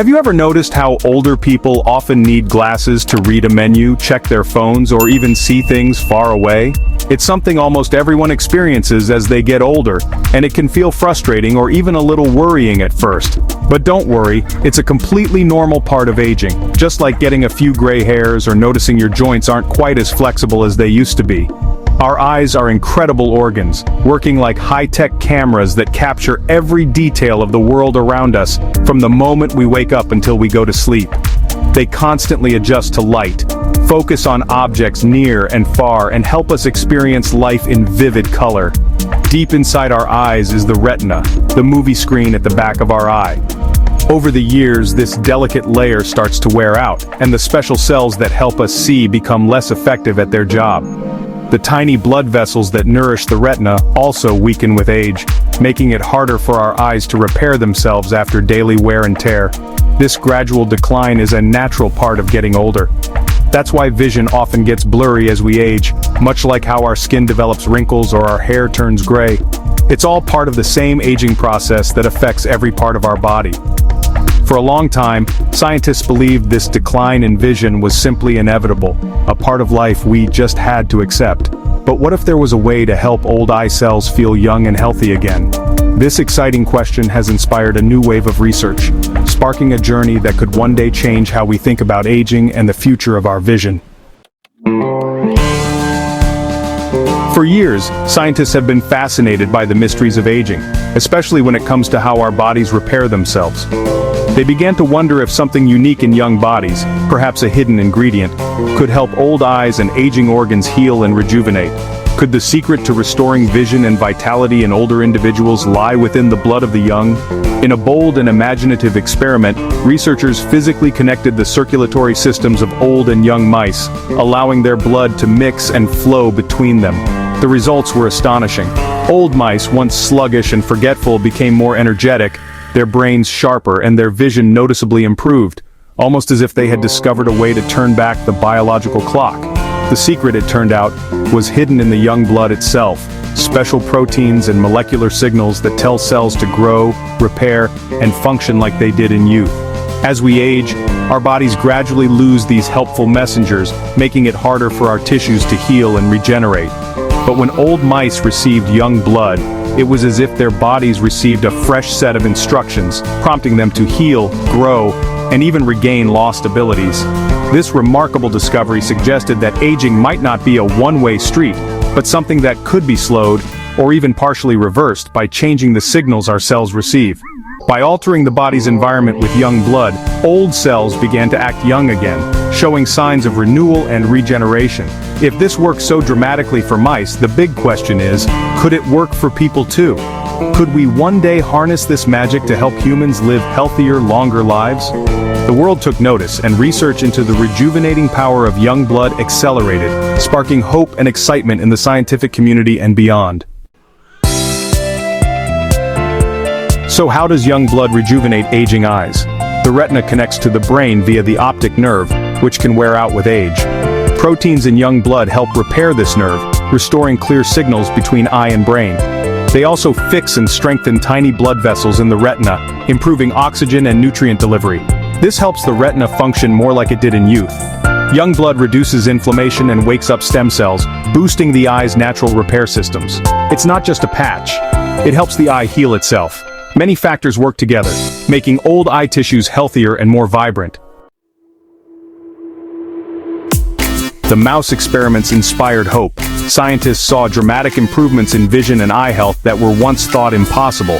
Have you ever noticed how older people often need glasses to read a menu, check their phones, or even see things far away? It's something almost everyone experiences as they get older, and it can feel frustrating or even a little worrying at first. But don't worry, it's a completely normal part of aging, just like getting a few gray hairs or noticing your joints aren't quite as flexible as they used to be. Our eyes are incredible organs, working like high-tech cameras that capture every detail of the world around us, from the moment we wake up until we go to sleep. They constantly adjust to light, focus on objects near and far, and help us experience life in vivid color. Deep inside our eyes is the retina, the movie screen at the back of our eye. Over the years, this delicate layer starts to wear out, and the special cells that help us see become less effective at their job. The tiny blood vessels that nourish the retina also weaken with age, making it harder for our eyes to repair themselves after daily wear and tear. This gradual decline is a natural part of getting older. That's why vision often gets blurry as we age, much like how our skin develops wrinkles or our hair turns gray. It's all part of the same aging process that affects every part of our body. For a long time, scientists believed this decline in vision was simply inevitable, a part of life we just had to accept. But what if there was a way to help old eye cells feel young and healthy again? This exciting question has inspired a new wave of research, sparking a journey that could one day change how we think about aging and the future of our vision. For years, scientists have been fascinated by the mysteries of aging, especially when it comes to how our bodies repair themselves. They began to wonder if something unique in young bodies, perhaps a hidden ingredient, could help old eyes and aging organs heal and rejuvenate. Could the secret to restoring vision and vitality in older individuals lie within the blood of the young? In a bold and imaginative experiment, researchers physically connected the circulatory systems of old and young mice, allowing their blood to mix and flow between them. The results were astonishing. Old mice, once sluggish and forgetful, became more energetic, their brains sharper, and their vision noticeably improved, almost as if they had discovered a way to turn back the biological clock. The secret, it turned out, was hidden in the young blood itself, special proteins and molecular signals that tell cells to grow, repair, and function like they did in youth. As we age, our bodies gradually lose these helpful messengers, making it harder for our tissues to heal and regenerate. But when old mice received young blood, it was as if their bodies received a fresh set of instructions, prompting them to heal, grow, and even regain lost abilities. This remarkable discovery suggested that aging might not be a one-way street, but something that could be slowed, or even partially reversed, by changing the signals our cells receive. By altering the body's environment with young blood, old cells began to act young again, showing signs of renewal and regeneration. If this works so dramatically for mice, the big question is, could it work for people too? Could we one day harness this magic to help humans live healthier, longer lives? The world took notice, and research into the rejuvenating power of young blood accelerated, sparking hope and excitement in the scientific community and beyond. So how does young blood rejuvenate aging eyes? The retina connects to the brain via the optic nerve, which can wear out with age. Proteins in young blood help repair this nerve, restoring clear signals between eye and brain. They also fix and strengthen tiny blood vessels in the retina, improving oxygen and nutrient delivery. This helps the retina function more like it did in youth. Young blood reduces inflammation and wakes up stem cells, boosting the eye's natural repair systems. It's not just a patch. It helps the eye heal itself. Many factors work together, making old eye tissues healthier and more vibrant. The mouse experiments inspired hope. Scientists saw dramatic improvements in vision and eye health that were once thought impossible.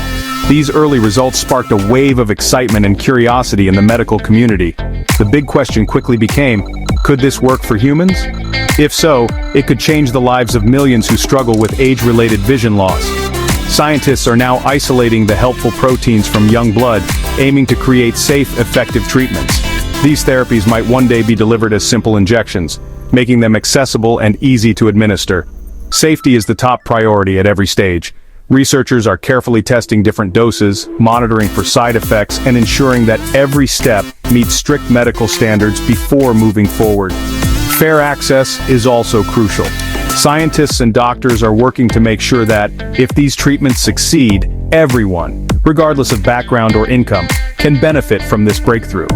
These early results sparked a wave of excitement and curiosity in the medical community. The big question quickly became, could this work for humans? If so, it could change the lives of millions who struggle with age-related vision loss. Scientists are now isolating the helpful proteins from young blood, aiming to create safe, effective treatments. These therapies might one day be delivered as simple injections, making them accessible and easy to administer. Safety is the top priority at every stage. Researchers are carefully testing different doses, monitoring for side effects, and ensuring that every step meets strict medical standards before moving forward. Fair access is also crucial. Scientists and doctors are working to make sure that, if these treatments succeed, everyone, regardless of background or income, can benefit from this breakthrough.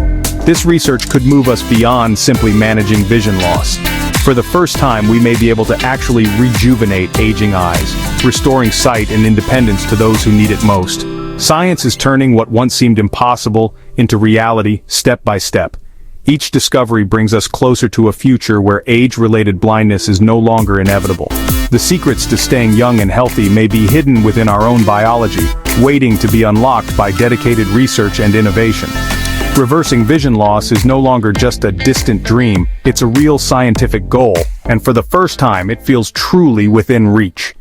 This research could move us beyond simply managing vision loss. For the first time, we may be able to actually rejuvenate aging eyes, restoring sight and independence to those who need it most. Science is turning what once seemed impossible into reality step by step. Each discovery brings us closer to a future where age-related blindness is no longer inevitable. The secrets to staying young and healthy may be hidden within our own biology, waiting to be unlocked by dedicated research and innovation. Reversing vision loss is no longer just a distant dream, it's a real scientific goal, and for the first time it feels truly within reach.